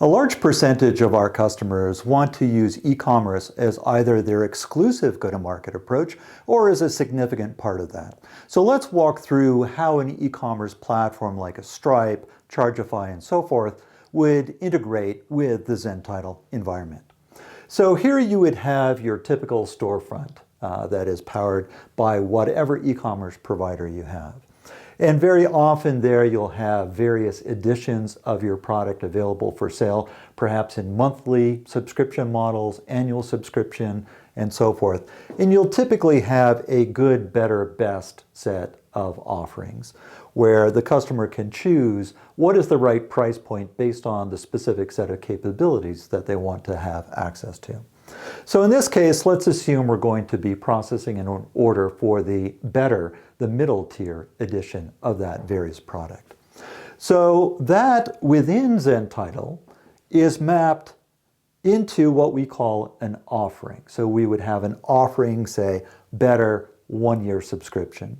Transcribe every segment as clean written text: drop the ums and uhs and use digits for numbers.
A large percentage of our customers want to use e-commerce as either their exclusive go-to-market approach or as a significant part of that. So let's walk through how an e-commerce platform like a Stripe, Chargeify, and so forth would integrate with the Zentitle environment. So here you would have your typical storefront that is powered by whatever e-commerce provider you have. And very often there you'll have various editions of your product available for sale, perhaps in monthly subscription models, annual subscription, and so forth. And you'll typically have a good, better, best set of offerings where the customer can choose what is the right price point based on the specific set of capabilities that they want to have access to. So in this case, let's assume we're going to be processing an order for the better, the middle tier edition of that various product. So that within Zentitle is mapped into what we call an offering. So we would have an offering, say, better 1-year subscription.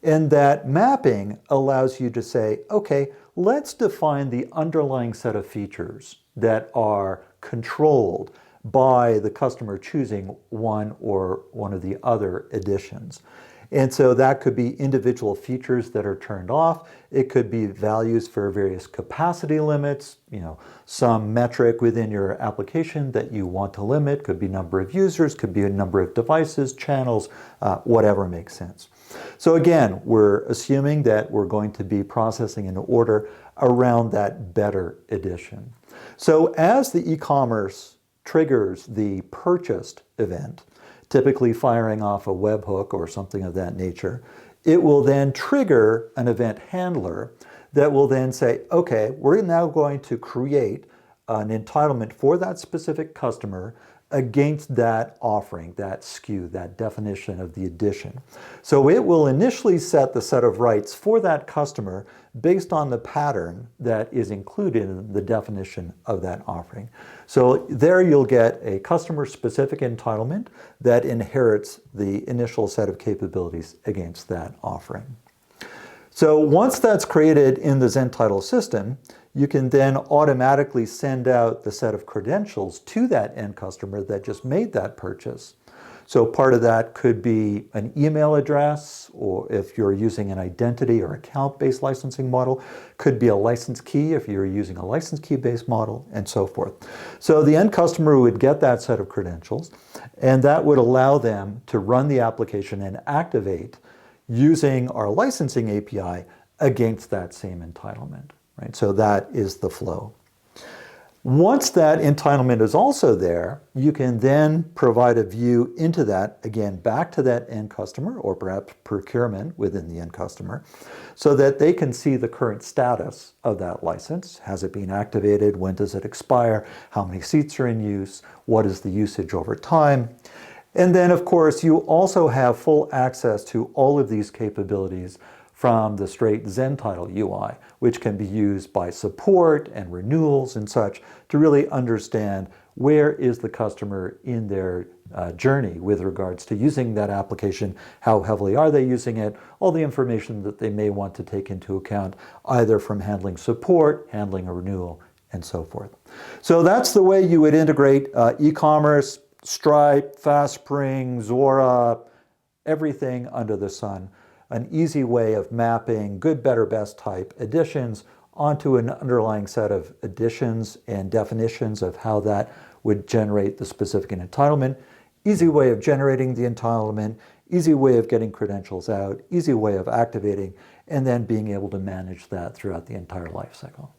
And that mapping allows you to say, okay, let's define the underlying set of features that are controlled by the customer choosing one or one of the other editions. And so that could be individual features that are turned off. It could be values for various capacity limits, some metric within your application that you want to limit. Could be number of users, could be a number of devices, channels, whatever makes sense. So again, we're assuming that we're going to be processing an order around that better edition. So as the e-commerce triggers the purchased event, typically firing off a webhook or something of that nature, it will then trigger an event handler that will then say, okay, we're now going to create an entitlement for that specific customer against that offering, that SKU, that definition of the edition. So it will initially set the set of rights for that customer based on the pattern that is included in the definition of that offering. So there you'll get a customer-specific entitlement that inherits the initial set of capabilities against that offering. So once that's created in the Zentitle system, you can then automatically send out the set of credentials to that end customer that just made that purchase. So part of that could be an email address, or if you're using an identity or account-based licensing model, could be a license key if you're using a license key-based model, and so forth. So the end customer would get that set of credentials, and that would allow them to run the application and activate using our licensing API against that same entitlement. Right? So that is the flow. Once that entitlement is also there, you can then provide a view into that, again, back to that end customer, or perhaps procurement within the end customer, so that they can see the current status of that license. Has it been activated? When does it expire? How many seats are in use? What is the usage over time? And then, of course, you also have full access to all of these capabilities from the straight Zentitle UI, which can be used by support and renewals and such to really understand where is the customer in their journey with regards to using that application, how heavily are they using it, all the information that they may want to take into account, either from handling support, handling a renewal, and so forth. So that's the way you would integrate e-commerce, Stripe, FastSpring, Zora, everything under the sun. An easy way of mapping good, better, best type editions onto an underlying set of editions and definitions of how that would generate the specific entitlement. Easy way of generating the entitlement, easy way of getting credentials out, easy way of activating, and then being able to manage that throughout the entire life cycle.